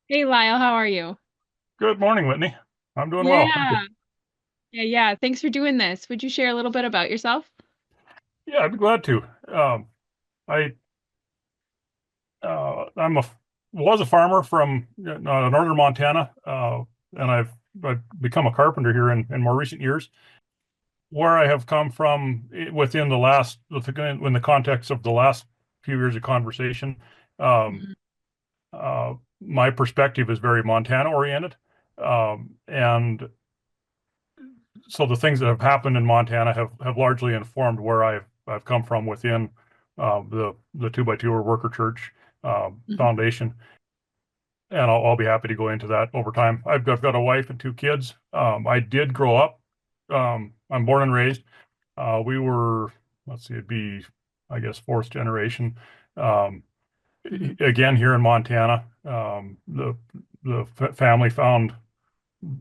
Hey Lyle, how are you? Good morning, Whitney. I'm doing well. Thank you. Yeah, yeah. Thanks for doing this. Would you share a little bit about yourself? Yeah, I'd be glad to. I I'm a was a farmer from northern Montana, and I've become a carpenter here in more recent years. Where I have come from within in the context of the last few years of conversation, um, Mhm. my perspective is very Montana oriented, and so the things that have happened in Montana have largely informed where I've come from within the two by two or worker church Mhm. foundation, and I'll be happy to go into that over time. I've got a wife and two kids. I did grow up. I'm born and raised. We were, let's see, it'd be, I guess, fourth generation. Um, Mhm. Again, here in Montana, the family found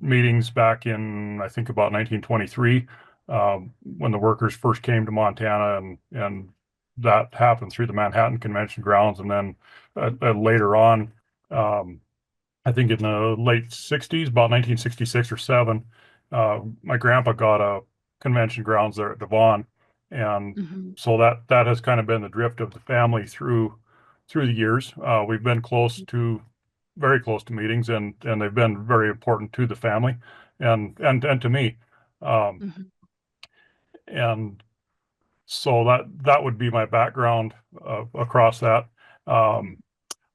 meetings back in, I think, about 1923, when the workers first came to Montana, and that happened through the Manhattan Convention grounds, and then later on, um, I think in the late 60s, about 1966 or 7, my grandpa got a convention grounds there at Devon, and Mhm. so that has kind of been the drift of the family through the years. We've been very close to meetings, and they've been very important to the family, and to me, um, Mhm. and so that would be my background across that. Um,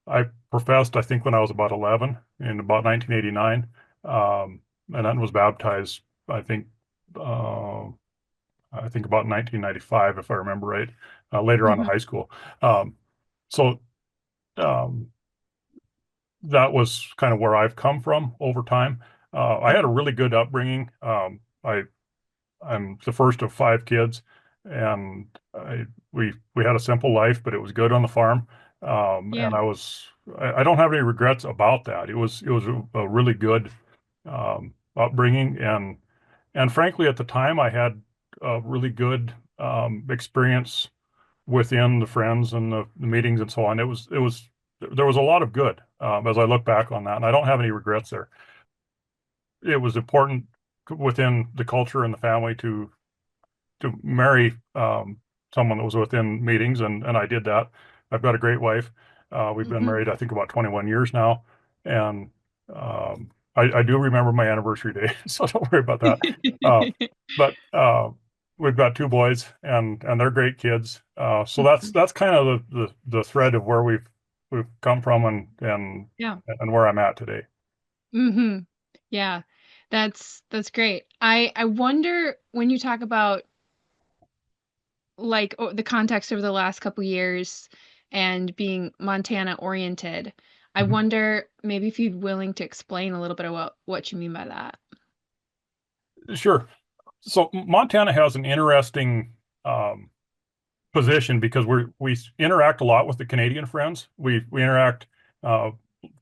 I professed, I think, when I was about 11 in about 1989, and then was baptized, I think, uh, I think about 1995, if I remember right, later on in Mhm. high school. Um, so um, that was kind of where I've come from over time. I had a Mhm. really good upbringing. I'm the first of five kids, and we had a simple life, but it was good on the farm. Yeah. And I don't have any regrets about that. It was a really good upbringing, and frankly, at the time, I had a really good experience within the friends and the meetings and so on. It was there was a lot of good as I look back on that, and I don't have any regrets there. It was important within the culture and the family to marry someone that was within meetings, and I did that. I've got a great wife. We've been Mhm. married, I think, about 21 years now, and I do remember my anniversary day, so don't worry about that. Uh, but we've got two boys, and they're great kids. So Mhm. that's kind of the thread of where we've come from, Yeah. and where I'm at today. Hmm. Yeah. That's great. I wonder when you talk about the context over the last couple years and being Montana oriented. I Mhm. wonder maybe if you'd willing to explain a little bit about what you mean by that. Sure. So Montana has an interesting um, position because we interact a lot with the Canadian friends. We interact. Uh,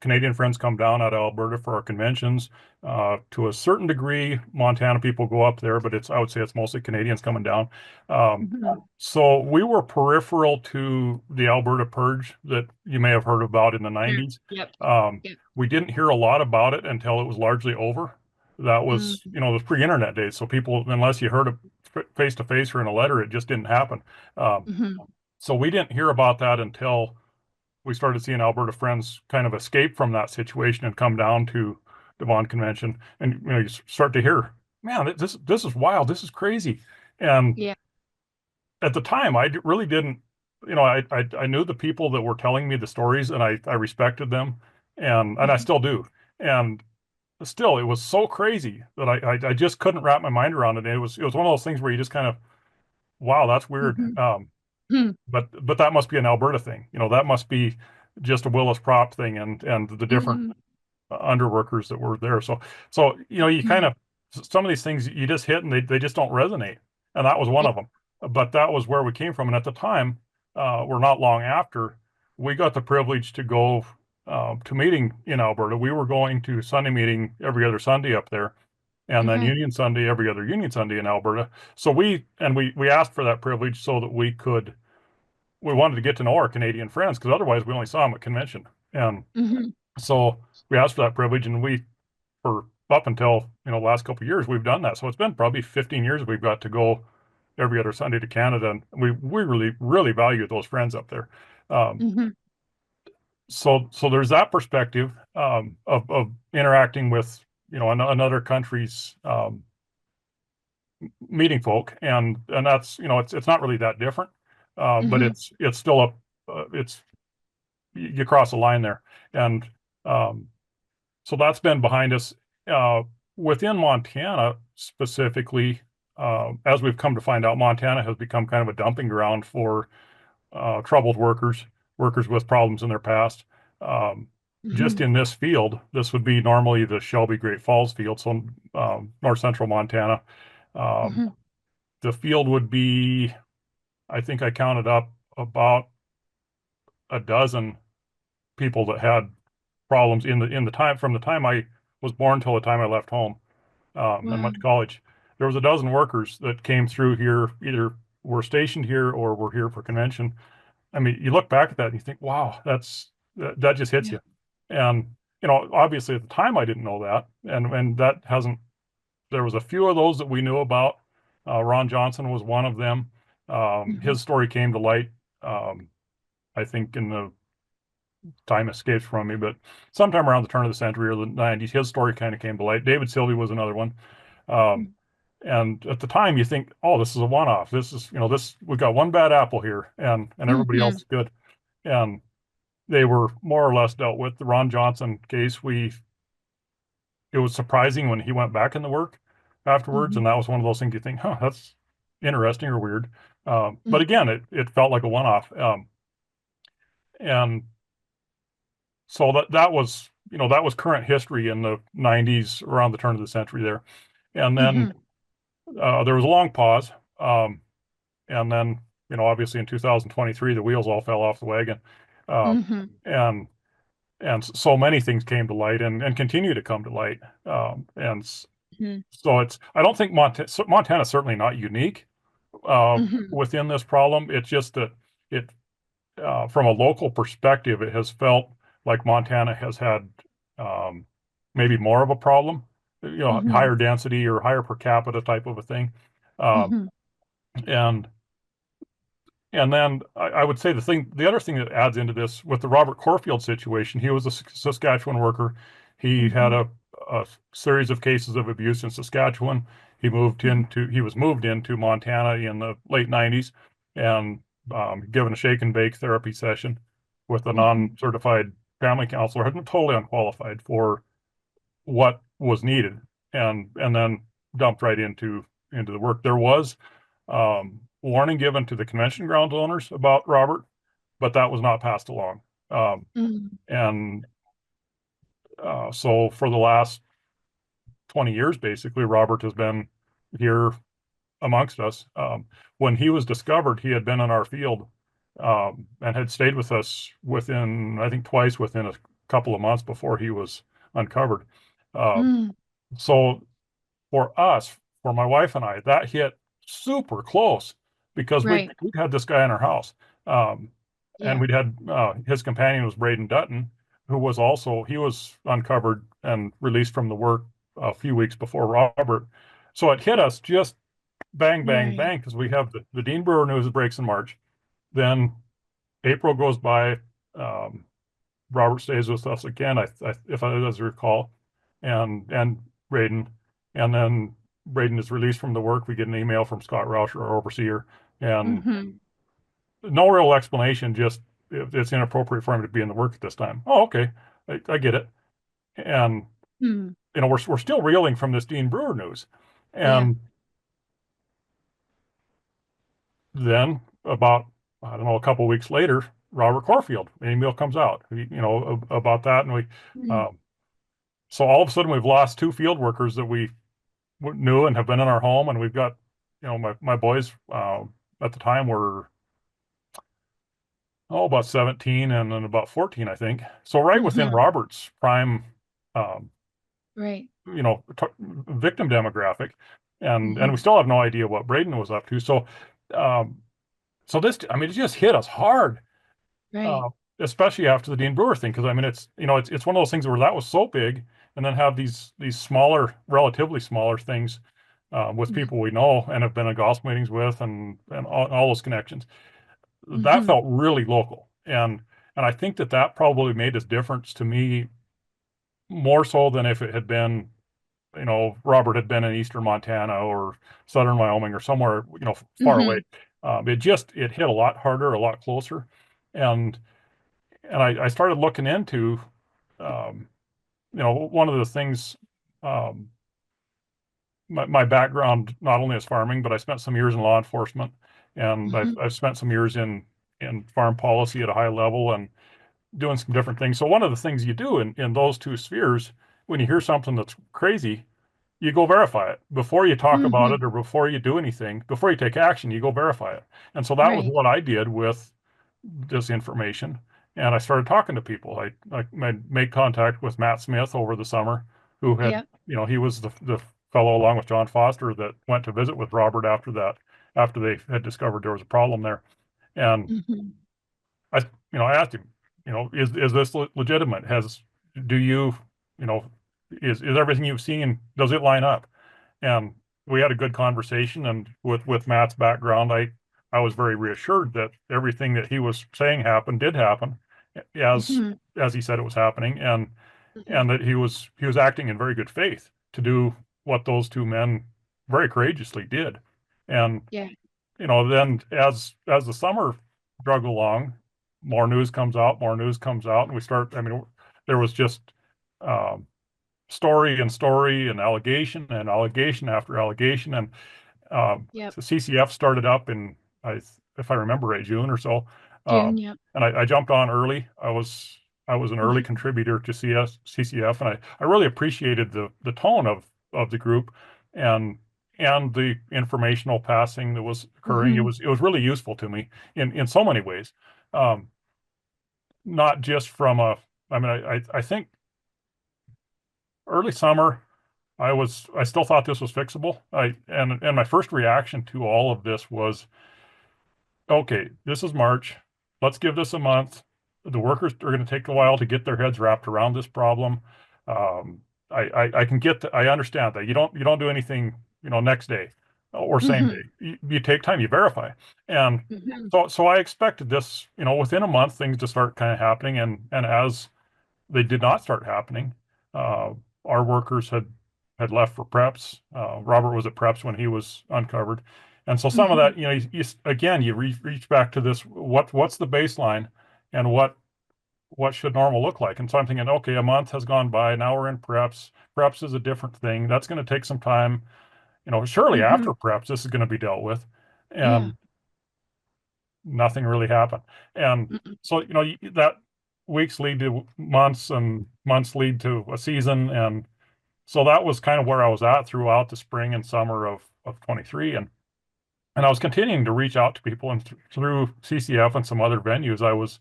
Canadian friends come down out of Alberta for our conventions. To a certain degree, Montana people go up there, but I would say it's mostly Canadians coming down. Um, Mhm. so we were peripheral to the Alberta purge that you may have heard about in the Sure. 90s. Yep. Yep. We didn't hear a lot about it until it was largely over. That was, Mm. it was pre-internet days, so people, unless you heard it face to face or in a letter, it just didn't happen. Um, Mhm. so we didn't hear about that until we started seeing Alberta friends kind of escape from that situation and come down to Devon Convention, and you start to hear, man, this is wild, this is crazy. And Yeah. at the time, really didn't, I knew the people that were telling me the stories, and I respected them, and I Mhm. still do. And still, it was so crazy that I just couldn't wrap my mind around it. It was one of those things where you just kind of, wow, that's weird. Mhm. Mhm. But that must be an Alberta thing. That must be just a Willis Prop thing, and the different Mhm. underworkers that were there. So you kind Mhm. of, some of these things you just hit, and they just don't resonate. And that was one Yeah. of them. But that was where we came from. And at the time, we're not long after, we got the privilege to go to meeting in Alberta. We were going to Sunday meeting every other Sunday up there, and then Mhm. Union Sunday every other Union Sunday in Alberta. So we asked for that privilege so that we wanted to get to know our Canadian friends, because otherwise we only saw them at convention. And Mhm. so we asked for that privilege, and we for up until the last couple of years we've done that. So it's been probably 15 years we've got to go every other Sunday to Canada, and we really value those friends up there. Um, Hmm. so there's that perspective of interacting with another country's meeting folk, and that's it's not really that different, but Hmm. it's still it's you cross a line there, and um, so that's been behind us. Uh, Within Montana specifically, as we've come to find out, Montana has become kind of a dumping ground for troubled workers, workers with problems in their past. Um, just Hmm. in this field, this would be normally the Shelby Great Falls field, so north central Montana. Um, Hmm. the field would be, I think I counted up about a dozen people that had problems in the time from the time I was born till the time I left home and Wow. went to college. There was a dozen workers that came through here, either were stationed here or were here for convention. I mean, you look back at that and you think, wow, that just hits Yeah. you. And obviously at the time I didn't know that, and that hasn't. There was a few of those that we knew about. Ron Johnson was one of them. Hmm. His story came to light, I think, in the time escapes from me, but sometime around the turn of the century or the 90s, his story kind of came to light. David Sylvie was another one. Um, and at the time, you think, oh, this is a one-off. This is, this we've got one bad apple here, and everybody else Hmm. is good. And they were more or less dealt with. The Ron Johnson case, it was surprising when he went back in the work afterwards, Hmm. and that was one of those things you think, huh, that's interesting or weird. But Hmm. again, it felt like a one-off. And so that was current history in the 90s around the turn of the century there. And then Hmm. there was a long pause. And then, obviously in 2023, the wheels all fell off the wagon. Uh, Hmm. and so many things came to light and continue to come to light. And so I don't think Montana's certainly not unique Hmm. within this problem. It's just that it from a local perspective, it has felt like Montana has had um, maybe more of a problem, Hmm. higher density or higher per capita type of a thing. Um, Hmm. and and then I would say the other thing that adds into this with the Robert Corfield situation, he was a Saskatchewan worker. He had Hmm. a series of cases of abuse in Saskatchewan. He was moved into Montana in the late 90s and given a shake and bake therapy session with a Hmm. non-certified family counselor, totally unqualified for what was needed, and then dumped right into the work. There was warning given to the convention grounds owners about Robert, but that was not passed along. Um, Hmm. and so for the last 20 years, basically, Robert has been here amongst us. When he was discovered, he had been in our field and had stayed with us I think, twice within a couple of months before he was uncovered. Uh, Hmm. so for us, for my wife and I, that hit super close because Right. we'd had this guy in our house. Um, and Yeah. we'd had his companion was Braden Dutton, who was also, he was uncovered and released from the work a few weeks before Robert. So it hit us just bang, bang, Right. bang, because we have the Dean Brewer news breaks in March. Then April goes by. Um, Robert stays with us again, if I as I recall, and Braden, and then Braden is released from the work. We get an email from Scott Roush, our overseer, and Hmm. no real explanation. Just it's inappropriate for him to be in the work at this time. Oh, okay, I get it. And Hmm. we're still reeling from this Dean Brewer news, Yeah. and then about I don't know a couple of weeks later, Robert Corfield an email comes out, about that, and we. Hmm. Um, So all of a sudden, we've lost two field workers that we knew and have been in our home, and we've got, my boys at the time were about 17 and then about 14, I think. So right within Hmm. Robert's prime, um, Right. victim demographic, and we Hmm. still have no idea what Braden was up to. So, um, so this, I mean, it just hit us hard. Right. especially after the Dean Brewer thing, because I mean, it's one of those things where that was so big, and then have these smaller, relatively smaller things with people we know and have been in gospel meetings with, and all those connections. That Mm-hmm. felt really local, and I think that that probably made a difference to me more so than if it had been, Robert had been in eastern Montana or southern Wyoming or somewhere, far away. Mm-hmm. It hit a lot harder, a lot closer, and I started looking into, um, one of the things, um, my background not only is farming, but I spent some years in law enforcement, and Mm-hmm. I've spent some years in farm policy at a high level and doing some different things. So one of the things you do in those two spheres, when you hear something that's crazy, you go verify it before you talk about Mm-hmm. it or before you do anything. Before you take action, you go verify it. And so that was Right. what I did with this information. And I started talking to people. I made contact with Matt Smith over the summer, who had, Yep. he was the fellow along with John Foster that went to visit with Robert after that, after they had discovered there was a problem there. And Mm-hmm. I, I asked him, is this legitimate? Do you, you know, is everything you've seen, does it line up? And we had a good conversation. And with Matt's background, I was very reassured that everything that he was saying did happen as Mm-hmm. as he said it was happening, Mm-hmm. and that he was acting in very good faith to do what those two men very courageously did. And Yeah. then as the summer drug along, more news comes out, and we start. I mean, there was just um, story and story and allegation after allegation, and Yep. the CCF started up in, if I remember right, June or so, June. Yep. and I jumped on early. I was an early Mm-hmm. contributor to CCF, and I really appreciated the tone of the group, and the informational passing that was occurring. It Mm-hmm. was it was really useful to me in so many ways, um, not just from a. I mean, I think early summer I still thought this was fixable. And my first reaction to all of this was, okay, this is March. Let's give this a month. The workers are going to take a while to get their heads wrapped around this problem. Um, I can I understand that you don't do anything, next day or same Mm-hmm. day. You take time, you verify. And Mm-hmm. so I expected this, within a month, things to start kind of happening. And as they did not start happening. Uh, our workers had left for preps. Robert was at preps when he was uncovered, and so some of Mm-hmm. that, again, you reach back to this: what's the baseline, and what should normal look like? And so I'm thinking, okay, a month has gone by. Now we're in preps. Preps is a different thing. That's going to take some time. Surely Mm-hmm. after preps, this is going to be dealt with, Yeah. and nothing really happened. And Mm-mm. so, that weeks lead to months, and months lead to a season. And so that was kind of where I was at throughout the spring and summer of 23. And I was continuing to reach out to people, and through CCF and some other venues, I was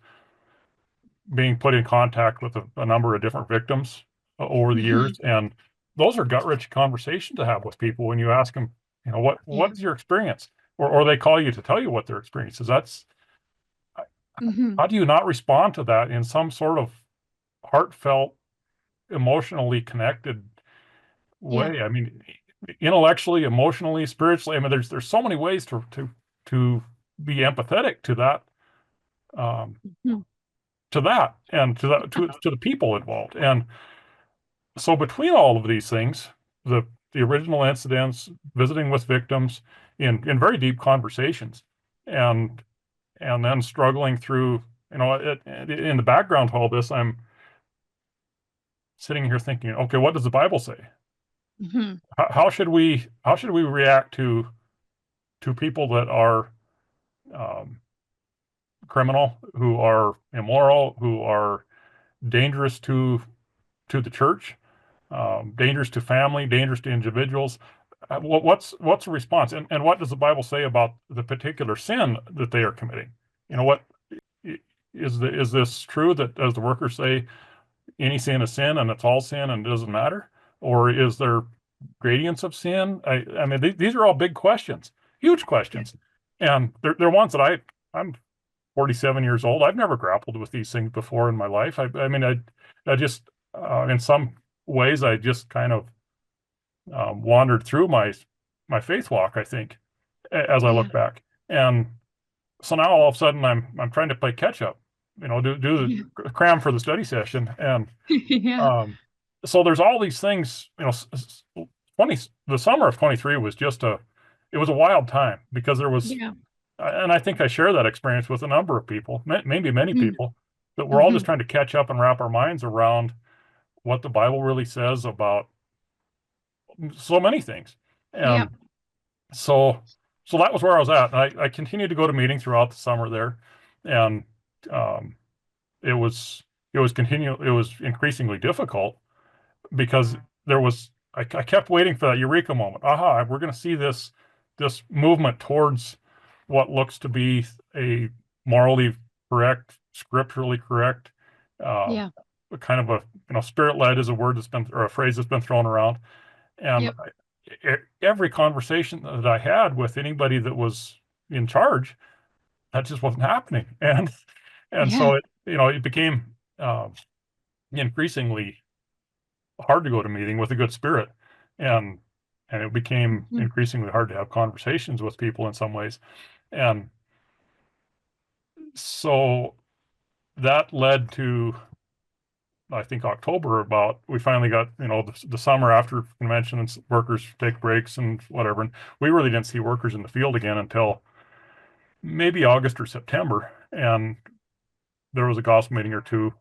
being put in contact with a number of different victims over the Mm-hmm. years. And those are gut-wrenching conversations to have with people when you ask them, what Yeah. is your experience? Or they call you to tell you what their experience is. Mm-hmm. How do you not respond to that in some sort of heartfelt, emotionally connected Yeah. way? I mean, intellectually, emotionally, spiritually. I mean, there's so many ways to be empathetic um, Mm-hmm. to that, and to the people involved. And so between all of these things, the original incidents, visiting with victims in very deep conversations, and then struggling through, in the background to all this, I'm sitting here thinking, okay, what does the Bible say? Mm-hmm. How should we react to people that are um, criminal, who are immoral, who are dangerous to the church, dangerous to family, dangerous to individuals? What's the response, and what does the Bible say about the particular sin that they are committing? What is this true that, as the workers say, any sin is sin and it's all sin and it doesn't matter? Or is there gradients of sin? I mean, these are all big questions, huge Yeah. questions. And they're ones that I'm 47 years old. I've never grappled with these things before in my life. I mean, I just, in some ways, I just kind of wandered through my faith walk, I think, as I Yeah. look back. And so now all of a sudden I'm trying to play catch up, do Yeah. the cram for the study session. And Yeah. um, so there's all these things, 20, the summer of 23 was just it was a wild time because there was, Yeah. and I think I share that experience with a number of people, maybe many Mm. people, that we're all just Mhm. trying to catch up and wrap our minds around what the Bible really says about so many things. Yeah. And so, so that was where I was at. And I continued to go to meetings throughout the summer there, and um, it was it was increasingly difficult because I kept waiting for that eureka moment. Aha, we're going to see this movement towards what looks to be a morally correct, scripturally correct, uh, Yeah. kind of a spirit led is a word that's been or a phrase that's been thrown around. And Yep. every conversation that I had with anybody that was in charge, that just wasn't happening. And Yeah. so it became uh, increasingly hard to go to meeting with a good spirit, and and it became Mhm. increasingly hard to have conversations with people in some ways. And so that led to, I think, October. About we finally got the summer after convention and workers take breaks and whatever, and we really didn't see workers in the field again until maybe August or September. And there was a gospel meeting or two.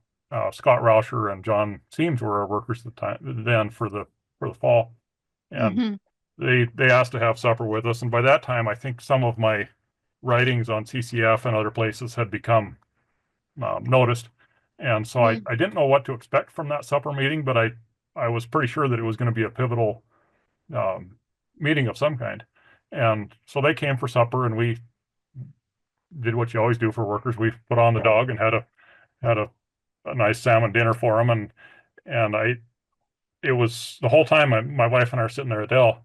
Scott Rauscher and John Seams were our workers at the time then for the fall, and Mhm. they asked to have supper with us. And by that time, I think some of my writings on CCF and other places had become noticed, and so Yeah. I didn't know what to expect from that supper meeting, but I was pretty sure that it was going to be a pivotal um, meeting of some kind. And so they came for supper, and we did what you always do for workers. We put on the dog and had a nice salmon dinner for them, and it was the whole time my wife and I are sitting there, Adele,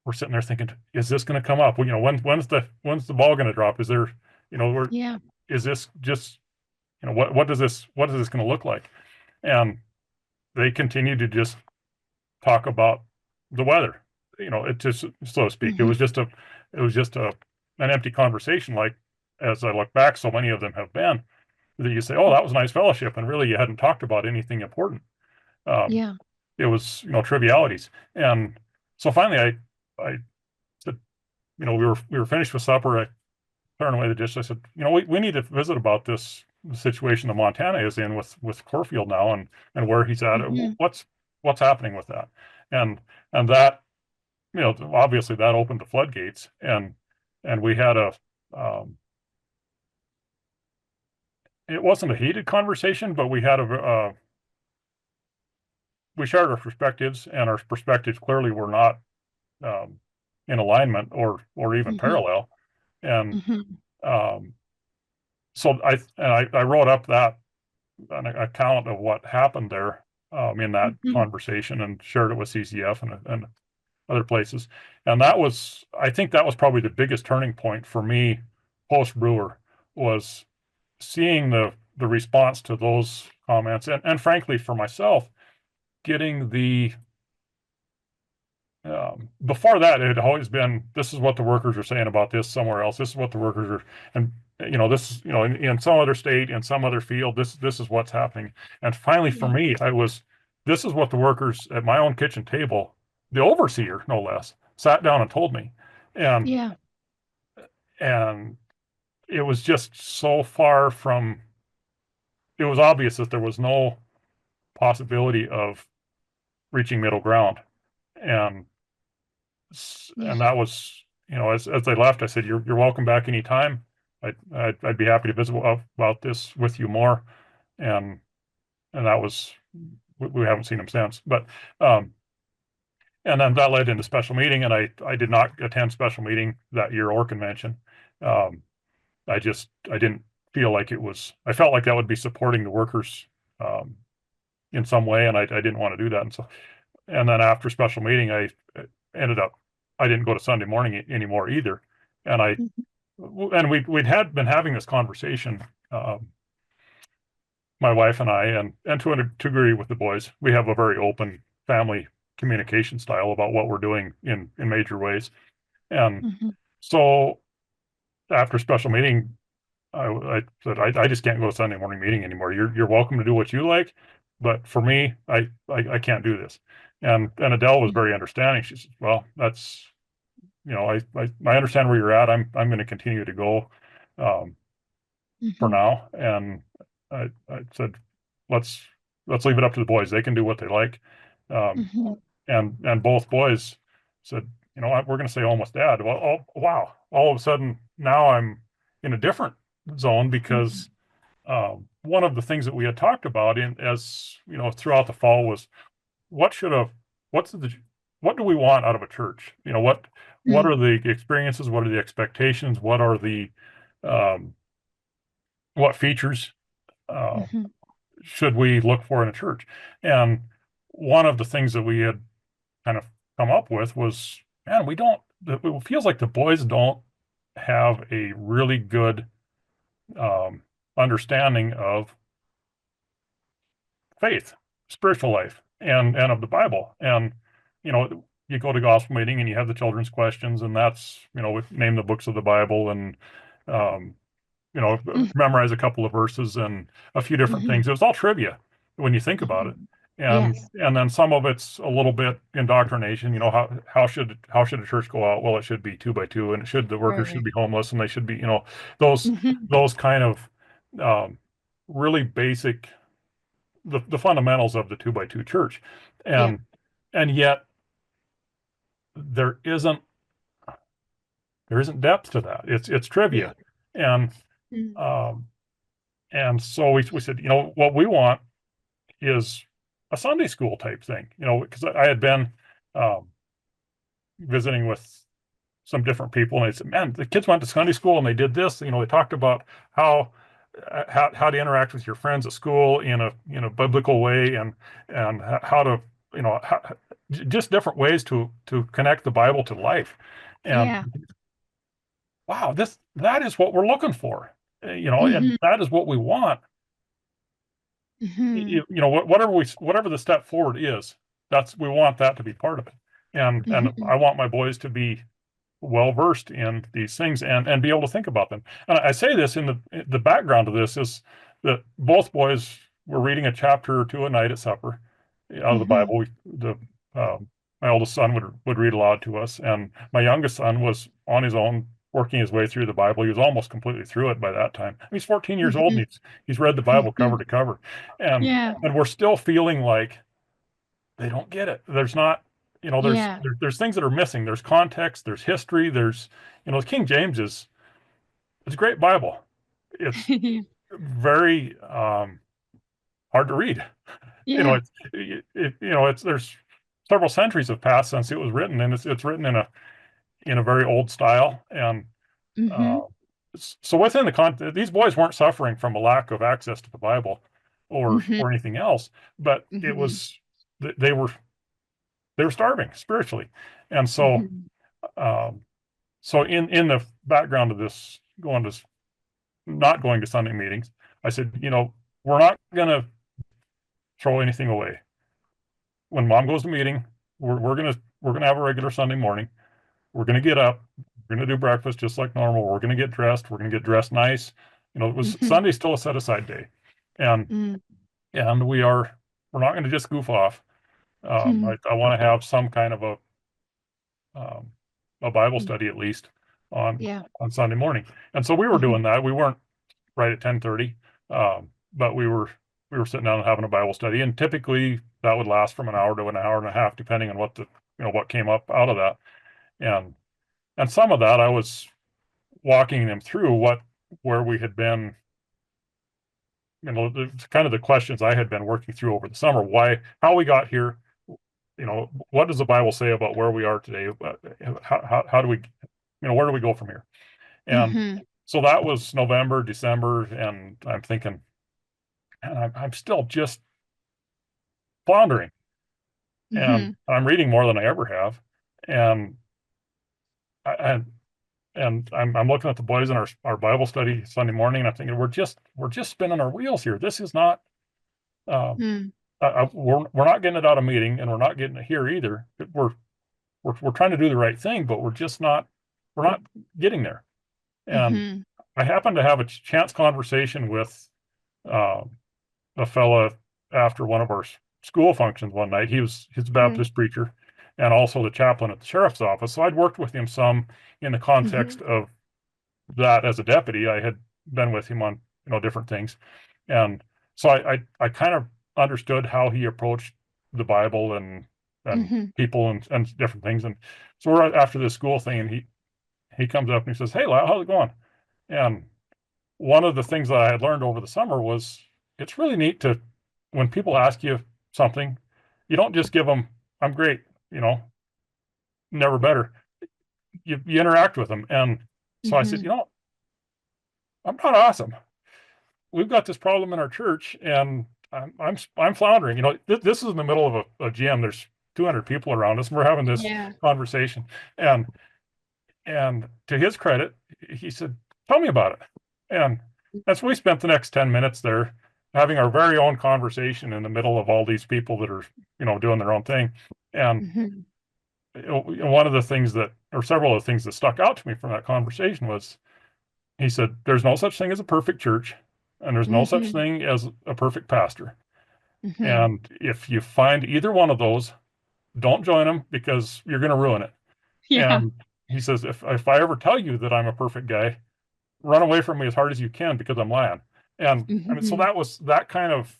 we're sitting there thinking, is this going to come up? Well, when's the ball going to drop? Is there, we're Yeah. is this just, what is this going to look like? And they continue to just talk about the weather, it just, so to speak. Mhm. It was just an empty conversation. Like, as I look back, so many of them have been that you say, oh, that was a nice fellowship, and really you hadn't talked about anything important. Um, Yeah. it was, trivialities. And so finally, I said, we were finished with supper. I turned away the dish. I said, we need to visit about this situation that Montana is in with Corfield now, and where he's at. Mhm. What's happening with that? And and that, obviously that opened the floodgates, and we had um, it wasn't a heated conversation, but we shared our perspectives, and our perspectives clearly were not um, in alignment or even Mhm. parallel. And Mhm. um, so I wrote up an account of what happened there in that Mhm. conversation and shared it with CCF and other places. And I think that was probably the biggest turning point for me post Brewer, was seeing the response to those comments, and frankly for myself, getting the before that, it had always been, this is what the workers are saying about this somewhere else. This is what the workers are, and this, in some other state, in some other field, this is what's happening. And finally, for Yeah. me, this is what the workers at my own kitchen table, the overseer, no less, sat down and told me. And, Yeah. and it was just so far from, it was obvious that there was no possibility of reaching middle ground. And Yeah. and that was, as they left, I said, you're welcome back anytime. I'd be happy to visit about this with you more. And that was, we haven't seen him since. But um, and then that led into special meeting, and I did not attend special meeting that year or convention. Um, I didn't feel like it was. I felt like that would be supporting the workers in some way, and I didn't want to do that. And then after special meeting, I ended up, I didn't go to Sunday morning anymore either. And Mhm. we'd had been having this conversation um, my wife and I, and to a degree with the boys, we have a very open family communication style about what we're doing in major ways. And Mhm. so after special meeting, I said I just can't go to Sunday morning meeting anymore. You're welcome to do what you like, but for me, I can't do this. And Adele was very understanding. She said, "Well, that's I understand where you're at. I'm going to continue to go um, for Mhm. now." And I said, let's let's leave it up to the boys. They can do what they like. Um, Mhm. and both boys said, we're going to stay home with Dad. Well, oh, wow! All of a sudden, now I'm in a different zone because Mhm. one of the things that we had talked about in as throughout the fall was what should have what's the what do we want out of a church? What Mhm. are the experiences? What are the expectations? What are the um, what features uh, Mhm. should we look for in a church? And one of the things that we had kind of come up with was, man, it feels like the boys don't have a really good um, understanding of faith, spiritual life, and of the Bible. And you go to gospel meeting and you have the children's questions, and that's we name the books of the Bible and um, Mhm. memorize a couple of verses and a few different Mhm. things. It was all trivia when you think about it. Mhm. And Yes. and then some of it's a little bit indoctrination. How should a church go out? Well, it should be two by two, and the Right, workers should right. be homeless, and they should be those Mhm. those kind of um, really basic the fundamentals of the two by two church, Yeah. and and yet there isn't there isn't depth to that. It's Yeah. trivia, and Mhm. um, and so we said, what we want is a Sunday school type thing, because I had been um, visiting with some different people, and they said, man, the kids went to Sunday school and they did this. They talked about how how to interact with your friends at school in a biblical way, and how to just different ways to connect the Bible to life. And Yeah. wow, that is what we're looking for, and Mhm. that is what we want. Mhm. Whatever the step forward is, that's we want that to be part of it. And Mhm. I want my boys to be well versed in these things and be able to think about them. And I say this in the background of this is that both boys were reading a chapter or two a night at supper out of the Mhm. Bible. My oldest son would read aloud to us, and my youngest son was on his own working his way through the Bible. He was almost completely through it by that time. He's 14 years old, and Mhm. he's read the Bible cover Mhm. to cover, and Yeah. and we're still feeling like they don't get it. There's not, Yeah. there's things that are missing. There's context, there's history, there's, King James is it's a great Bible. It's very hard to read. Yeah. It's there's several centuries have passed since it was written, and it's written in a very old style. And uh, Mhm. so within the content, these boys weren't suffering from a lack of access to the Bible Mhm. or anything else, but it Mhm. was they were starving spiritually, and Mhm. um, so in the background of this, not going to Sunday meetings, I said, we're not going to throw anything away. When Mom goes to meeting, we're gonna have a regular Sunday morning. We're gonna get up. We're gonna do breakfast just like normal. We're gonna get dressed. We're gonna get dressed nice. It was Mhm. Sunday's still a set aside day, and Mm. and we're not going to just goof off. Mhm. I want to have some kind of um, a Bible Mm. study at least on Yeah. Sunday morning. And so we were Mhm. doing that. We weren't right at 10:30, but we were sitting down and having a Bible study, and typically that would last from an hour to an hour and a half, depending on what came up out of that. And some of that I was walking them through where we had been, kind of the questions I had been working through over the summer, how we got here, what does the Bible say about where we are today? How do we, where do we go from here? And Mhm. so that was November, December, and I'm thinking, and I'm still just floundering, and Mhm. I'm reading more than I ever have, and I, and I'm looking at the boys in our Bible study Sunday morning, and I'm thinking we're just spinning our wheels here. This is not um, Mm. we're not getting it out of meeting, and we're not getting it here either. We're trying to do the right thing, but we're not getting there. And Mhm. I happened to have a chance conversation with uh, a fella after one of our school functions one night. He's a Mhm. Baptist preacher and also the chaplain at the sheriff's office. So I'd worked with him some in the Mhm. context of that as a deputy. I had been with him on different things, and so I kind of understood how he approached the Bible and Mhm. people and different things. And so we're after this school thing, and he comes up and he says, "Hey, Lyle, how's it going?" And one of the things that I had learned over the summer was it's really neat to when people ask you something, you don't just give them, "I'm great," you know, never better. You interact with them, and so I said, Mhm. I'm not awesome. We've got this problem in our church, and I'm floundering. This is in the middle of a gym. There's 200 people around us, and we're having this Yeah. conversation. And and to his credit, he said, "Tell me about it." And that's we spent the next 10 minutes there having our very own conversation in the middle of all these people that are doing their own thing. And Mhm. one of the things that, or several of the things that stuck out to me from that conversation was he said, "There's no such thing as a perfect church, and there's no such Mhm. thing as a perfect pastor. Mhm. And if you find either one of those, don't join them because you're going to ruin it." Yeah. And he says, if I ever tell you that I'm a perfect guy, run away from me as hard as you can because I'm lying. And I mean, so Mhm. that was that kind of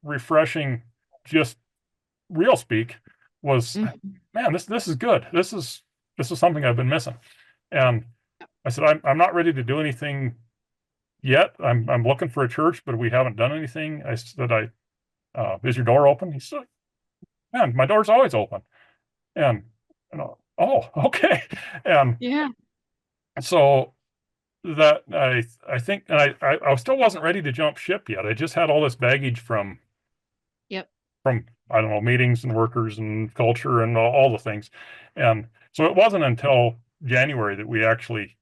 refreshing, just real speak was, Mhm. man, this is good. This is something I've been missing. And I said, I'm not ready to do anything yet. I'm looking for a church, but we haven't done anything. I said, is your door open? He said, man, my door's always open. And oh, okay. And Yeah. so that I think, and I still wasn't ready to jump ship yet. I just had all this baggage Yep. from I don't know meetings and workers and culture and all the things, and so it wasn't until January that we actually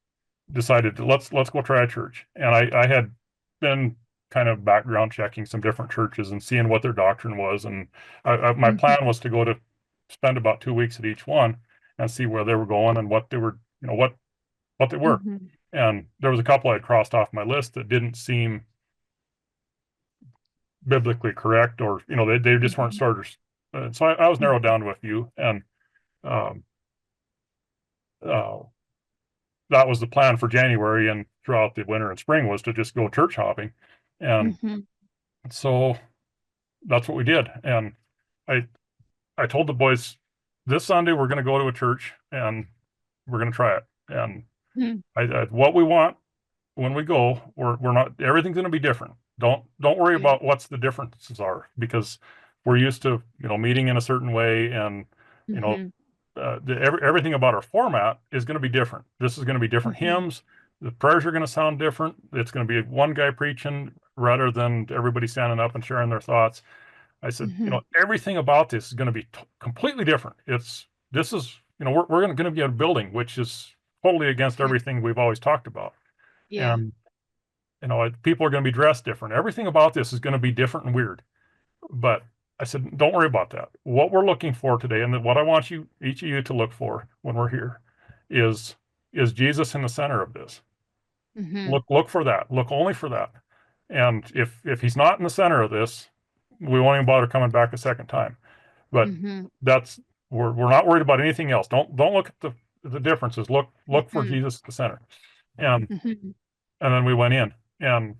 decided to let's go try a church. And I had been kind of background checking some different churches and seeing what their doctrine was, and my Mhm. plan was to go to spend about 2 weeks at each one and see where they were going and what they were, what they were. Mhm. And there was a couple I had crossed off my list that didn't seem biblically correct, or they just weren't Mhm. starters. So I was narrowed Mhm. down to a few, and um, uh, that was the plan for January and throughout the winter and spring was to just go church hopping, and Mhm. so that's what we did. And I I told the boys this Sunday we're going to go to a church and we're going to try it. And Mhm. what we want when we go, we're not everything's going to be different. Don't worry Right. about what's the differences are because we're used to meeting in a certain way, and you know Mhm. everything about our format is going to be different. This is going to be different Mhm. hymns. The prayers are going to sound different. It's going to be one guy preaching rather than everybody standing up and sharing their thoughts. I said, Mhm. everything about this is going to be completely different. This is, we're going to be in a building, which is totally against Yeah. everything we've always talked about. Yeah. And, people are going to be dressed different. Everything about this is going to be different and weird. But I said, don't worry about that. What we're looking for today, and what I want each of you to look for when we're here is, is Jesus in the center of this. Mhm. Look for that. Look only for that. And if he's not in the center of this, we won't even bother coming back a second time. But Mhm. that's we're not worried about anything else. Don't look at the differences. Look for Mhm. Jesus at the center. And Mhm. and then we went in, and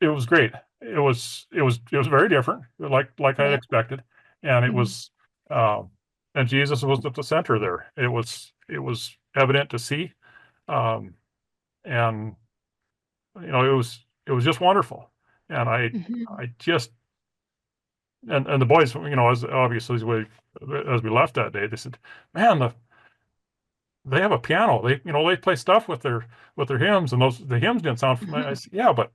it was great. It was very different, like I Yeah. expected, and it Mhm. was um, and Jesus was at the center there. It was evident to see, um, and it was just wonderful. And Mhm. I just and the boys, as obviously as we left that day, they said, "Man, they have a piano. They play stuff with their hymns, and the hymns didn't sound familiar." I Mhm. said, "Yeah, but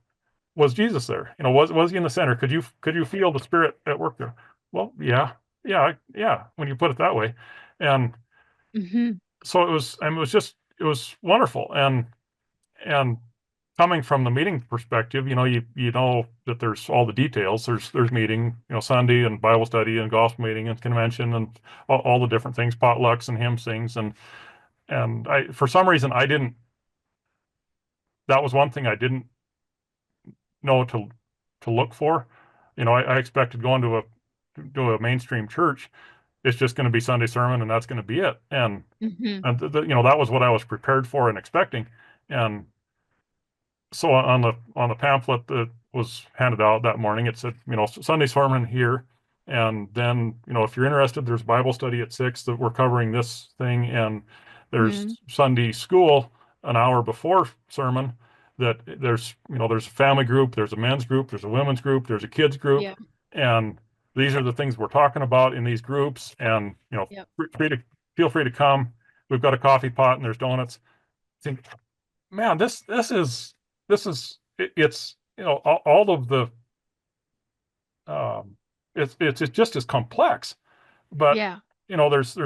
was Jesus there? Was he in the center? Could you feel the Spirit at work there?" Well, yeah, yeah, yeah. When you put it that way, and Mhm. so it was. I mean, it was wonderful. And coming from the meeting perspective, you know that there's all the details. There's meeting, Sunday and Bible study and gospel meeting and convention and all the different things, potlucks and hymn sings and I for some reason I didn't. That was one thing I didn't know to look for. I expected going to a mainstream church. It's just going to be Sunday sermon and that's going to be it. And Mhm. and that was what I was prepared for and expecting. And so on the pamphlet that was handed out that morning, it said, Sunday sermon here, and then if you're interested, there's Bible study at 6 that we're covering this thing, and there's Mhm. Sunday school an hour before sermon. That there's a family group, there's a men's group, there's a women's group, there's a kids group, Yeah. and these are the things we're talking about in these groups, and Yep. free to feel free to come. We've got a coffee pot and there's donuts. Think, man, it's all of the um it's just as complex, but Yeah. there's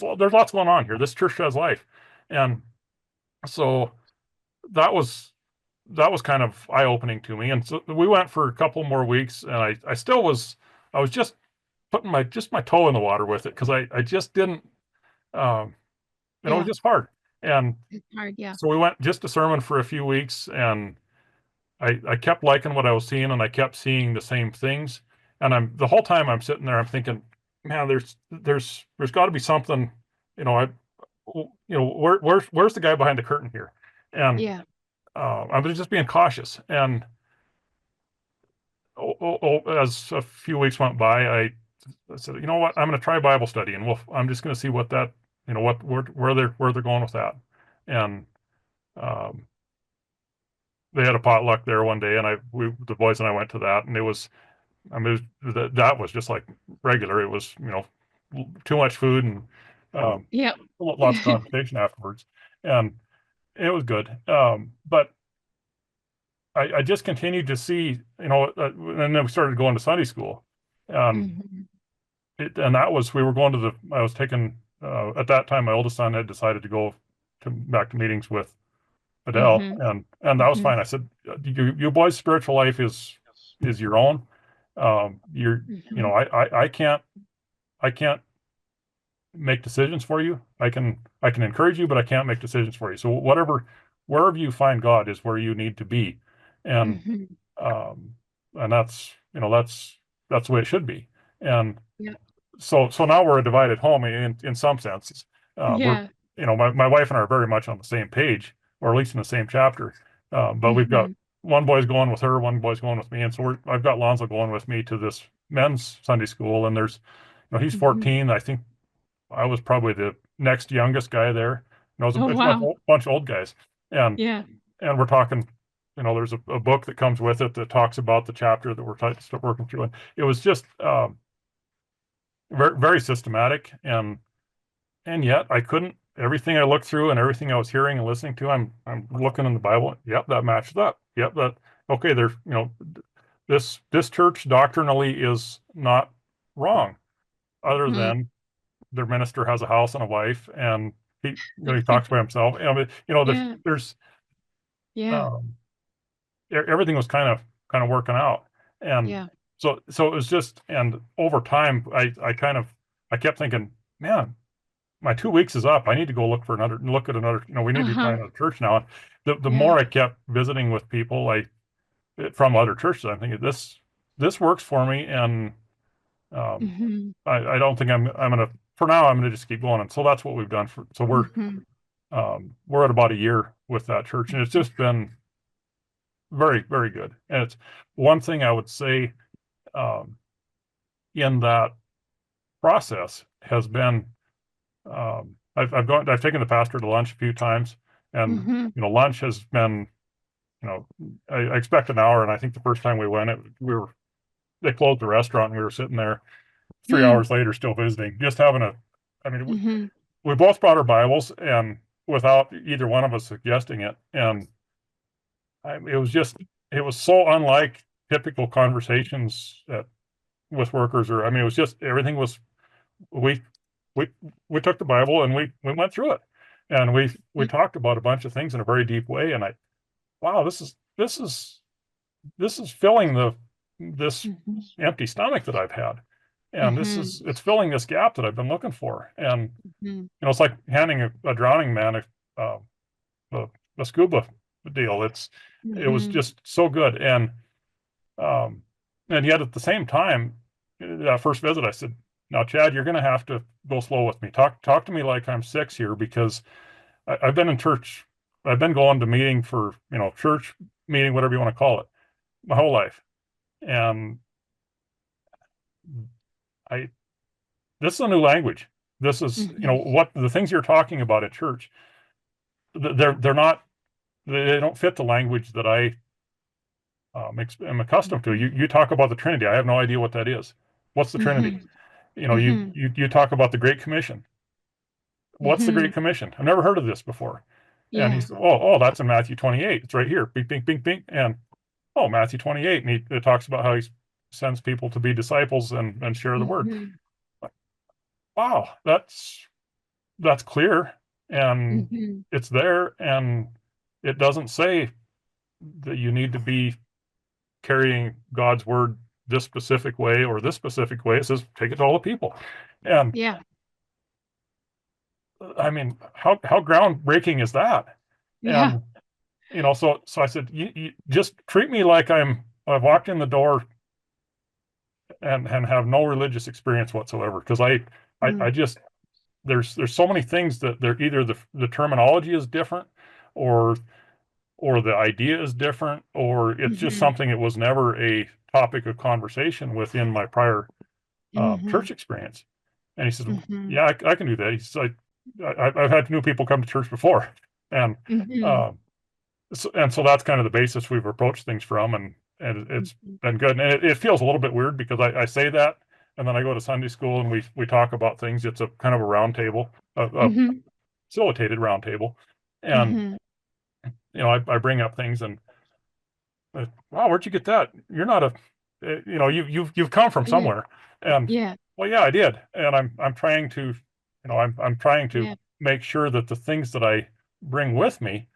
lots going on here. This church has life, and so that was that was kind of eye-opening to me. And so we went for a couple more weeks, and I was just putting my toe in the water with it because I just didn't um it was Yeah. just hard. And It's hard. Yeah. so we went just a sermon for a few weeks, and I kept liking what I was seeing, and I kept seeing the same things. And the whole time I'm sitting there, I'm thinking, man, there's got to be something, you know, I, where's the guy behind the curtain here? And Yeah. I was just being cautious. And as a few weeks went by, I said, you know what, I'm going to try Bible study, and I'm just going to see what that, where they're going with that. And um, they had a potluck there one day, and the boys and I went to that, and it was. I mean, that was just like regular. It was, too much food and Yep. lots of conversation afterwards, and it was good. But I just continued to see, and then we started going to Sunday school, um, Mhm. and that was we were going to I was taking at that time my oldest son had decided to go back to meetings with Adele, Mhm. and that was Mhm. fine. I said, you boys' spiritual life is your own. You're, Mhm. I can't make decisions for you. I can encourage you, but I can't make decisions for you. So wherever you find God is where you need to be, and Mhm. um, and that's the way it should be. And Yep. so now we're a divided home in some senses. We're Yeah. my wife and I are very much on the same page, or at least in the same chapter. But we've got Mhm. one boy's going with her, one boy's going with me, and so I've got Lonzo going with me to this men's Sunday school, and there's he's Mhm. 14. I think I was probably the next youngest guy there. Oh, It's a bunch, wow. bunch of old guys, and Yeah. and we're talking. There's a book that comes with it that talks about the chapter that we're trying to start working through, and it was just very very systematic, and yet I couldn't. Everything I looked through and everything I was hearing and listening to, I'm looking in the Bible. Yep, that matches up. Yep, that okay. There's this church doctrinally is not wrong, other Mhm. than their minister has a house and a wife, and he talks by himself. I mean, Yeah. there's Yeah. um, everything was kind of working out, and Yeah. so it was just, and over time, I kept thinking, man, my 2 weeks is up. I need to go look at another. We need to try Uh-huh. another church now. And the Yeah. more I kept visiting with people, from other churches, I'm thinking this works for me, and um, Mhm. I don't think I'm gonna for now. I'm gonna just keep going, and so that's what we've done. So Mhm. we're at about a year with that church, and it's just been very very good. And it's one thing I would say um, in that process has been I've taken the pastor to lunch a few times, and Mhm. lunch has been I expect an hour, and I think the first time we went, they closed the restaurant, and we were sitting there three Mm. hours later still visiting, just having a. I mean, Mhm. we both brought our Bibles, and without either one of us suggesting it, and it was just it was so unlike typical conversations with workers, or I mean, it was just everything was we we we took the Bible and we went through it, and we talked about a bunch of things in a very deep way. And wow, this is filling this Mhm. empty stomach that I've had, and Mhm. it's filling this gap that I've been looking for. And Mhm. it's like handing a drowning man a, a scuba deal. It was Mhm. just so good. Um, and yet at the same time, that first visit, I said, "Now, Chad, you're going to have to go slow with me. Talk to me like I'm six here, because I've been in church. I've been going to meeting for, church meeting, whatever you want to call it, my whole life. And I this is a new language. This is, Mhm. what the things you're talking about at church. They're not, they don't fit the language that I am accustomed to. You talk about the Trinity. I have no idea what that is. What's the Trinity? Mhm. Mhm. You talk about the Great Commission. What's the Great Mhm. Commission? I've never heard of this before. And he Yeah. said, oh, that's in Matthew 28. It's right here. Bing, bing, bing, bing. And oh, Matthew 28. And it talks about how he sends people to be disciples and share the word. Mhm. Wow, that's clear, and Mhm. it's there, and it doesn't say that you need to be carrying God's word this specific way or this specific way. It says take it to all the people. And Yeah. I mean, how groundbreaking is that? Yeah. And so I said, you just treat me like I've walked in the door and have no religious experience whatsoever, because I Mm. just there's so many things that they're either the terminology is different, or the idea is different, or it's just Mhm. something that was never a topic of conversation within my prior Mhm. church experience. And he says, Mhm. "Yeah, I can do that." He said, "I've had new people come to church before," and Mhm. um, so that's kind of the basis we've approached things from, and it's Mhm. been good. And it feels a little bit weird because I say that, and then I go to Sunday school and we talk about things. It's a kind of a round table, a Mhm. facilitated round table, and Mhm. I bring up things and wow, where'd you get that? You're not you've come from Yeah. somewhere. And Yeah. well, yeah, I did. And I'm trying to, I'm trying to Yeah. make sure that the things that I bring with me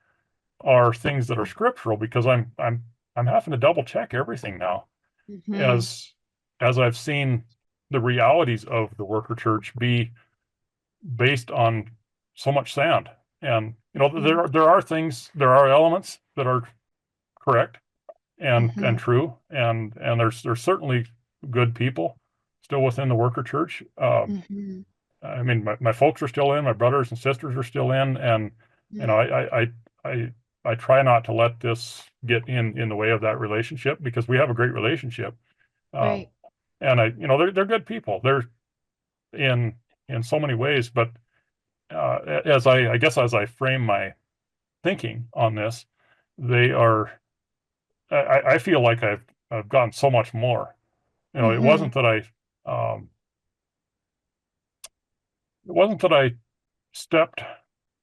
are things that are scriptural, because I'm having to double check everything now, Mhm. as I've seen the realities of the worker church be based on so much sand. And Mhm. there are elements that are correct and Mhm. true, and there's certainly good people still within the worker church. Mhm. I mean, my folks are still in, my brothers and sisters are still in, and you know, Mhm. I I try not to let this get in the way of that relationship, because we have a great relationship. Um, Right. and they're good people. They're in so many ways, but as I guess as I frame my thinking on this, they are. I feel like I've gotten so much more. It Mhm. wasn't that I stepped.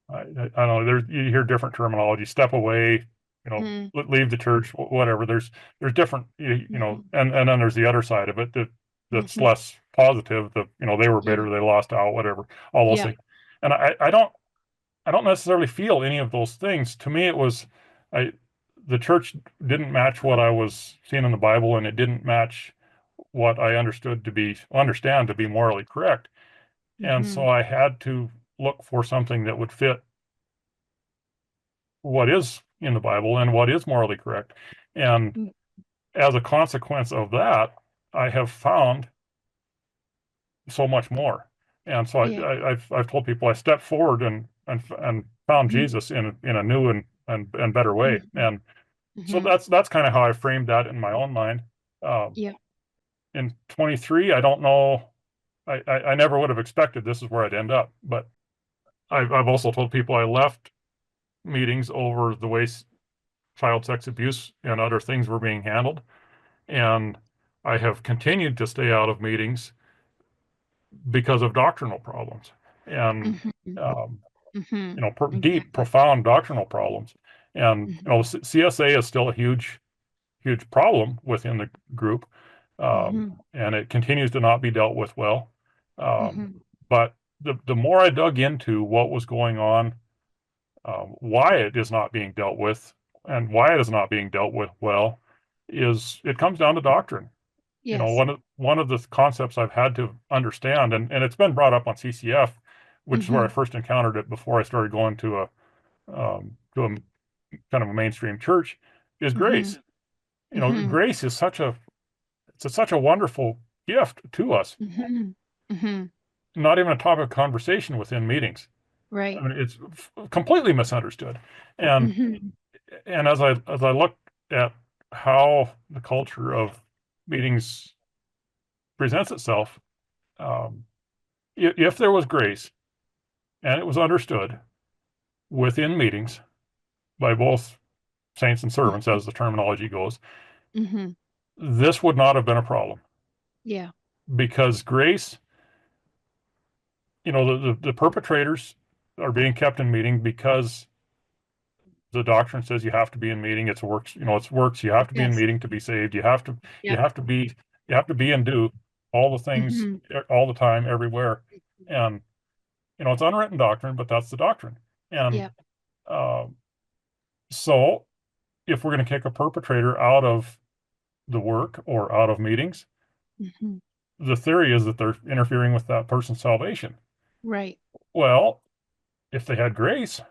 I don't know. You hear different terminology. Step away. Mhm. Leave the church. Whatever. There's different. Mhm. And then there's the other side of it that's Mhm. less positive. They were Yeah. bitter. They lost out. Whatever. All those Yeah. things. And I don't necessarily feel any of those things. To me, it was I the church didn't match what I was seeing in the Bible, and it didn't match what I understand to be morally correct. And so Mhm. I had to look for something that would fit what is in the Bible and what is morally correct. And Mm. as a consequence of that, I have found so much more. And so Yeah. I've told people I stepped forward and found Mhm. Jesus in a new and better way. Mhm. And so Mhm. that's kind of how I framed that in my own mind. Um, Yeah. in 23, I don't know. I never would have expected this is where I'd end up, but I've also told people I left meetings over the way child sex abuse and other things were being handled. And I have continued to stay out of meetings because of doctrinal problems and, Mhm. um, Mhm. deep, Exactly. profound doctrinal problems. And, Mhm. CSA is still a huge, huge problem within the group. Mhm. And it continues to not be dealt with well. Um, Mhm. but the more I dug into what was going on Why it is not being dealt with and why it is not being dealt with well is it comes down to doctrine. You know, Yes. one of the concepts I've had to understand, and it's been brought up on CCF, which is where I Mhm. first encountered it before I started going to a kind of a mainstream church, is Mhm. grace. You know, Mhm. grace is such a wonderful gift to us. Mhm. Mhm. Not even a topic of conversation within meetings. I Right. mean, it's completely misunderstood. And Mhm. and as I look at how the culture of meetings presents itself, um, if there was grace and it was understood within meetings by both saints and servants, Mhm. as the terminology goes, Mhm. this would not have been a problem Yeah. because grace, the perpetrators are being kept in meeting because the doctrine says you have to be in meeting. It's works, it's works. You have to be in Yes. meeting to be saved. You Yep. have to be, you have to be and do all the things Mhm. all the time, everywhere. And, it's unwritten doctrine, but that's the doctrine. And Yep. uh, so if we're going to kick a perpetrator out of the work or out of meetings, Mhm. the theory is that they're interfering with that person's salvation. Right. Well, if they had grace,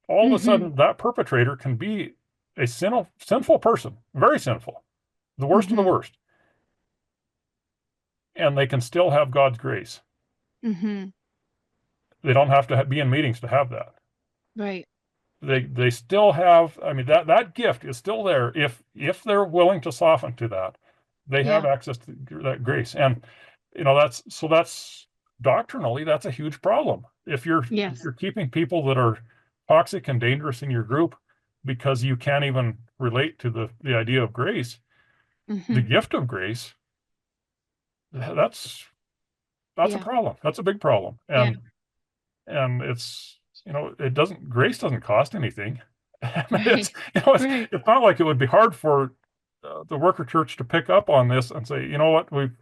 all of a Mhm. sudden that perpetrator can be a sinful person, very sinful, the worst of the Mhm. worst, and they can still have God's grace. Mhm. They don't have to be in meetings to have that. Right. They still have. I mean, that gift is still there if they're willing to soften to that. They have Yeah. access to that grace, and that's doctrinally that's a huge problem. If Yes. you're keeping people that are toxic and dangerous in your group because you can't even relate to the idea of grace, the Mhm. gift of grace, that's a Yeah. problem. That's a big problem. Yeah. And it's it doesn't grace doesn't cost anything. I mean, Right. Right. it's not like it would be hard for the worker church to pick up on this and say, you know what, we've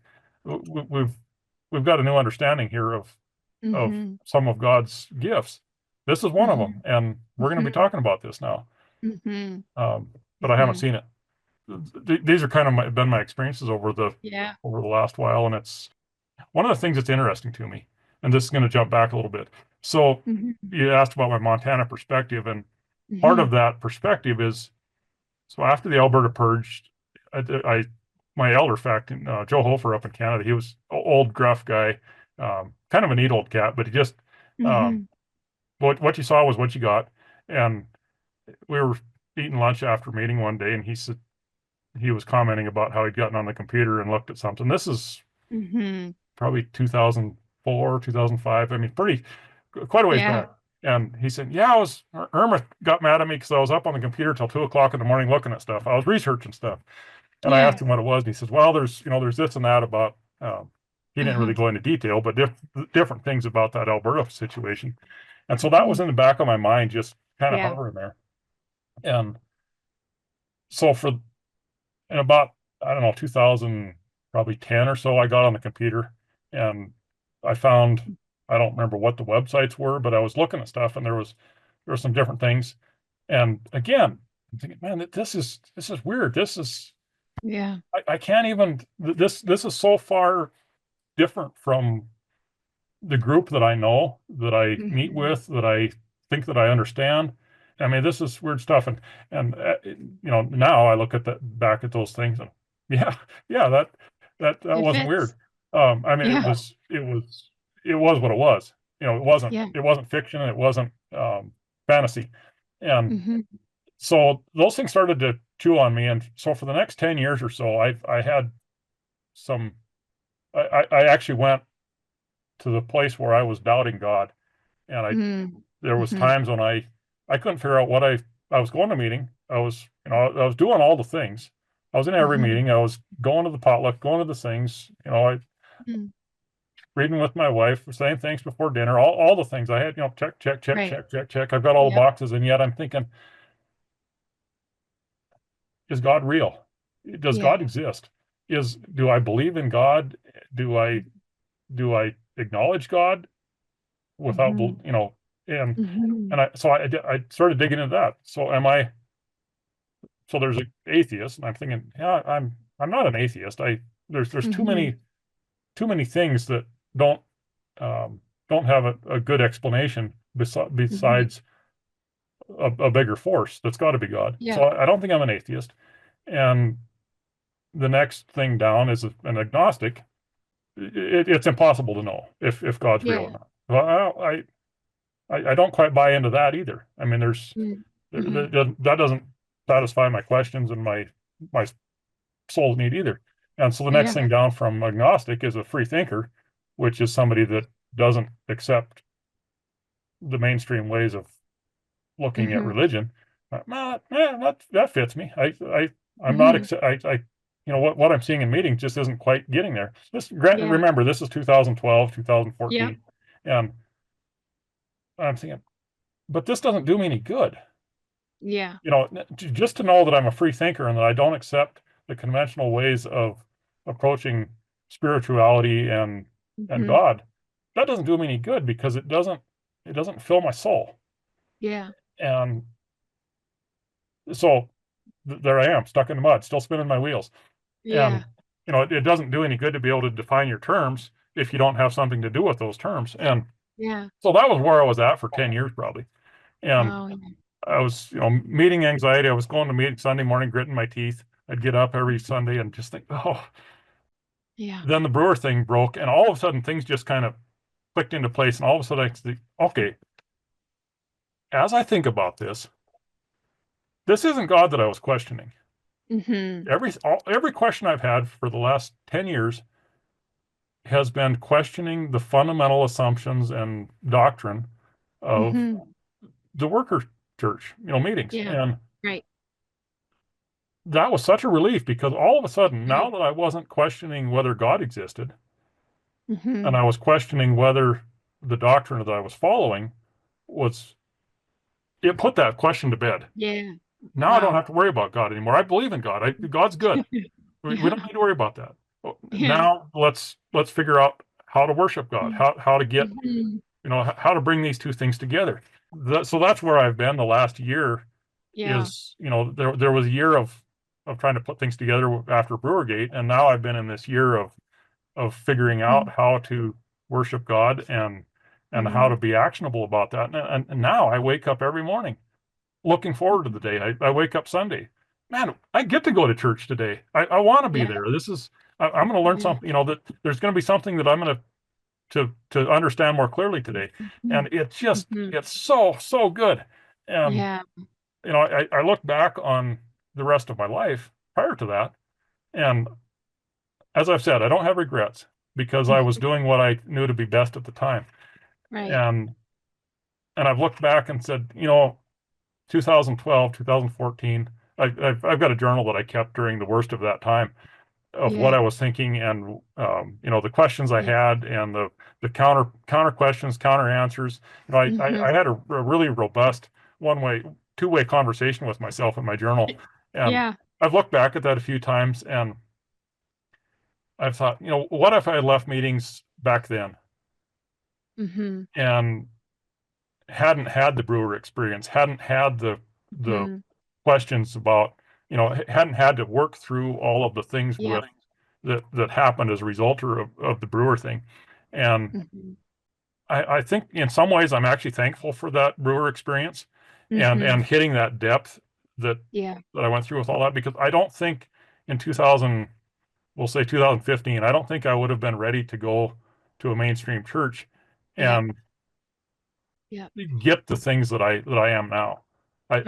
we've got a new understanding here of Mhm. some of God's gifts. This is one of them, Mhm. and we're going to be Mhm. talking about this now. Mhm. But I haven't Mhm. seen it. These are kind of been my experiences Yeah. over the last while, and it's one of the things that's interesting to me, and this is going to jump back a little bit. So Mhm. you asked about my Montana perspective, and part of Mhm. that perspective is so after the Alberta purge, I my elder fact, Joe Hofer up in Canada, he was an old gruff guy, kind of a neat old cat, but he just um, Mhm. what you saw was what you got. And we were eating lunch after meeting one day, and he said he was commenting about how he'd gotten on the computer and looked at something. This is Mhm. probably 2004, 2005. I mean, quite a ways Yeah. back. And he said, "Yeah, Irma got mad at me because I was up on the computer till 2 o'clock in the morning looking at stuff. I was researching stuff." And I Yeah. asked him what it was, and he says, "Well, there's this and that about." He didn't really Uh-huh. go into detail, but different things about that Alberta situation. And so that was Mhm. in the back of my mind, just kind of Yeah. hovering there. And so in about, I don't know, 2000, probably 10 or so, I got on the computer and I found, I don't remember what the websites were, but I was looking at stuff and there were some different things. And again, I'm thinking, man, this is weird. Yeah. I can't even, this is so far different from the group that I know, that I meet Mhm. with, that I think that I understand. I mean, this is weird stuff, and now I look at that back at those things, and yeah, yeah, that It wasn't weird. fits. I mean, Yeah. it was what it was. Yeah. It wasn't fiction, it wasn't fantasy, and Mhm. so those things started to chew on me, and so for the next 10 years or so, I had some. I actually went to the place where I was doubting God. And Mm. there was Mhm. times when I couldn't figure out what I was going to meeting. I was doing all the things. I was in every Mhm. meeting. I was going to the potluck, going to the things, I Mhm. reading with my wife, saying thanks before dinner, all the things I had, check, check, check, Right. check, check, check. I've got all the Yep. boxes, and yet I'm thinking, is God real? Does Yeah. God exist? Do I believe in God? Do I do I acknowledge God without, Mhm. And Mhm. I started digging into that. So there's an atheist, and I'm thinking, yeah, I'm not an atheist. There's Mhm. too many things that don't don't have a good explanation Mhm. besides a bigger force that's got to be God. So Yeah. I don't think I'm an atheist. And the next thing down is an agnostic. It's impossible to know if God's real or Yeah. not. Well, I don't quite buy into that either. I mean, Mm. Mhm. that doesn't satisfy my questions and my soul's need either. And so the next Yeah. thing down from agnostic is a free thinker, which is somebody that doesn't accept the mainstream ways of looking at Mhm. religion. That fits me. I'm not Mhm. accept. What I'm seeing in meetings just isn't quite getting there. Yeah. Remember, this is 2012, Yep. 2014, and I'm thinking, but this doesn't do me any good. Yeah. Just to know that I'm a free thinker and that I don't accept the conventional ways of approaching spirituality and Mhm. God, that doesn't do me any good because it doesn't fill my soul. Yeah. And so there I am, stuck in the mud, still spinning my wheels. And Yeah. it doesn't do any good to be able to define your terms if you don't have something to do with those terms. And Yeah. so that was where I was at for 10 years probably. And Oh, yeah. I was, meeting anxiety. I was going to meet Sunday morning, gritting my teeth. I'd get up every Sunday and just think, oh, Yeah. then the brewer thing broke. And all of a sudden things just kind of clicked into place. And all of a sudden I think, okay, as I think about this isn't God that I was questioning. Mhm. Every question I've had for the last 10 years has been questioning the fundamental assumptions and doctrine of Mhm. the worker church, meetings. Yeah. And Right. that was such a relief because all of a sudden, Yeah. now that I wasn't questioning whether God existed, and Mhm. I was questioning whether the doctrine that I was following was, it put that question to bed. Yeah. Now I don't Wow. have to worry about God anymore. I believe in God. God's good. We don't Yeah. need to worry about that. Yeah. Now let's figure out how to worship God, Mm. how to get, Mhm. how to bring these two things together. So that's where I've been the last year Yeah. is, there was a year of trying to put things together after Brewergate, and now I've been in this year of figuring out Mhm. how to worship God and how to Mhm. be actionable about that. And now I wake up every morning looking forward to the day. I wake up Sunday. Man, I get to go to church today. I want to be Yeah. there. I'm going to learn Yeah. something, that there's going to be something that I'm going to understand more clearly today. And Mhm. Mhm. it's so good. And, Yeah. I look back on the rest of my life prior to that. And as I've said, I don't have regrets because I was doing what I knew to be best at the time. Right. And I've looked back and said, 2012, 2014, I've got a journal that I kept during the worst of that time of what Yeah. I was thinking and, the questions I Yeah. had and the counter questions, counter answers. I Mhm. had a really robust two-way conversation with myself in my journal. And Yeah. I've looked back at that a few times and I've thought, what if I had left meetings back then Mhm. and hadn't had the brewer experience, hadn't had the Mhm. questions about, hadn't had to work through all of the things Yeah. that happened as a result of the brewer thing. And Mhm. I think in some ways I'm actually thankful for that brewer experience Mhm. and hitting that depth that Yeah. that I went through with all that because I don't think in 2000, we'll say 2015, I don't think I would have been ready to go to a mainstream church Yep. and Yep. get the things that I am now. Right.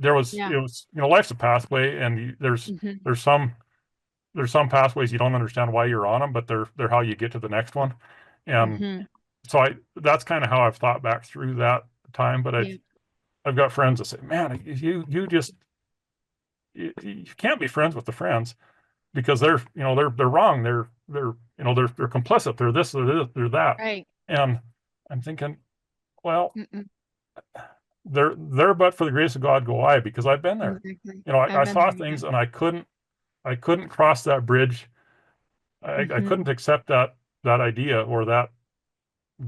There was Yeah. it was life's a pathway, and Mhm. there's some there's some pathways you don't understand why you're on them, but they're how you get to the next one. And Mhm. so that's kind of how I've thought back through that time. But Yeah. I've got friends that say, man, you can't be friends with the friends because they're wrong. They're complicit. They're this, they're that. Right. And I'm thinking, well, Mm-mm. there but for the grace of God go I, because I've been there. Exactly. I I've been saw there. Yeah. things and I couldn't cross that bridge. I Mhm. couldn't accept that idea or the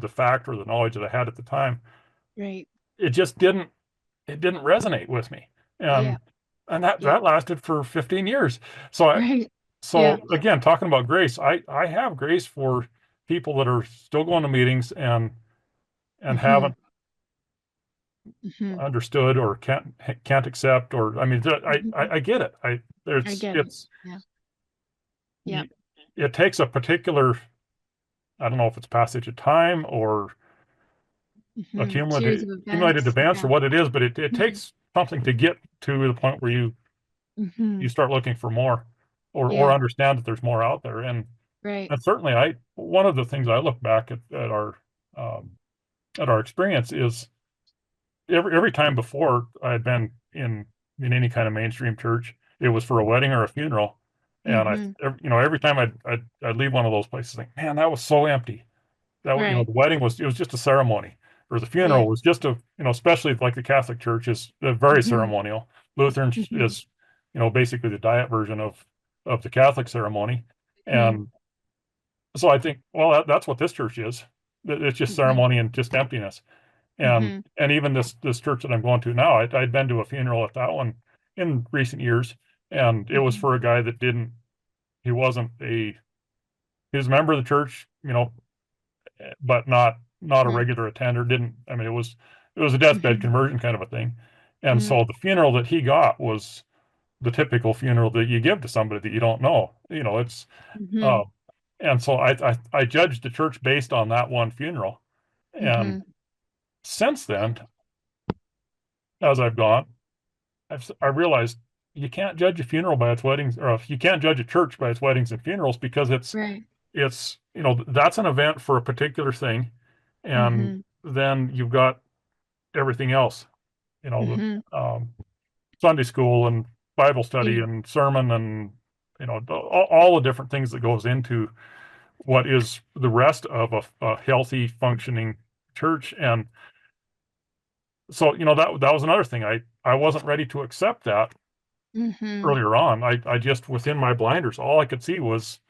fact or the knowledge that I had at the time. Right. it just didn't resonate with me. Yeah. And that Yeah. that lasted for 15 years. So I Right. Yeah. so again, talking about grace, I have grace for people that are still going to meetings and Mhm. haven't Mhm. understood or can't accept, or I mean Mhm. I get it. I I there's get it. it's Yeah. Yep. it takes a particular, I don't know if it's passage of time or Mhm. Series accumulated of accumulated events. events or Yeah. what it is, but it Mhm. takes something to get to the point where you Mhm. start looking for more or Yeah. understand that there's more out there. Right. And certainly I one of the things I look back um, at our experience is every time before I had been in any kind of mainstream church, it was for a wedding or a funeral. And Mhm. every time I'd leave one of those places, think, man, that was so empty. Right. The wedding it was just a ceremony, or the Yeah. funeral was just especially like the Catholic Church is very Mhm. ceremonial. Lutheran Mhm. is, basically the diet version of the Catholic ceremony. Mhm. And so I think, well, that's what this church is. It's just Mhm. ceremony and just emptiness. Mhm. And even this church that I'm going to now, I'd been to a funeral at that one in recent years, and it was Mhm. for a guy that didn't, he wasn't he was a member of the church, but not a Mhm. regular attender. Didn't, I mean, it was a deathbed Mhm. conversion kind of a thing. And Mm. so the funeral that he got was the typical funeral that you give to somebody that you don't know. It's uh, Mhm. and so I judged the church based on that one funeral. And Mhm. since then, as I've gone, I realized you can't judge a funeral by its weddings, or you can't judge a church by its weddings and funerals, because Right. that's an event for a particular thing, and Mhm. then you've got everything else, Mhm. Sunday school and Bible study Yeah. and sermon and all the different things that goes into what is the rest of a healthy functioning church. And so that was another thing. I wasn't ready to accept that Mhm. earlier on. I just, within my blinders, all I could see was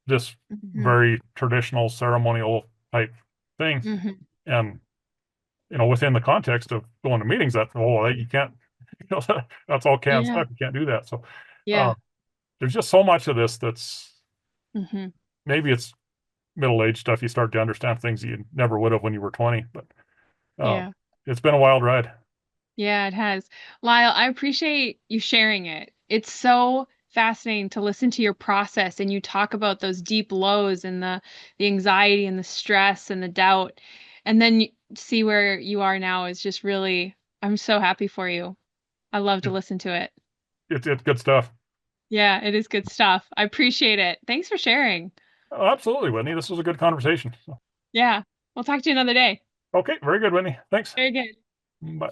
this Mhm. very traditional ceremonial type thing. Mhm. And within the context of going to meetings, that, oh, you can't, that's all canned Yeah. stuff, you can't do that. So uh, Yeah. there's just so much of this that's, Mhm. maybe it's middle-aged stuff. You start to understand things that you never would have when you were 20. But uh, Yeah. it's been a wild ride. Yeah, it has. Lyle, I appreciate you sharing it. It's so fascinating to listen to your process and you talk about those deep lows and the anxiety and the stress and the doubt. And then you see where you are now is just really I'm so happy for you. I love to it, listen to it. it's good stuff. Yeah, it is good stuff. I appreciate it. Thanks for sharing. Oh, absolutely, Whitney, this was a good conversation. Yeah. We'll talk to you another day. Okay, very good, Whitney, thanks. Very good. Bye.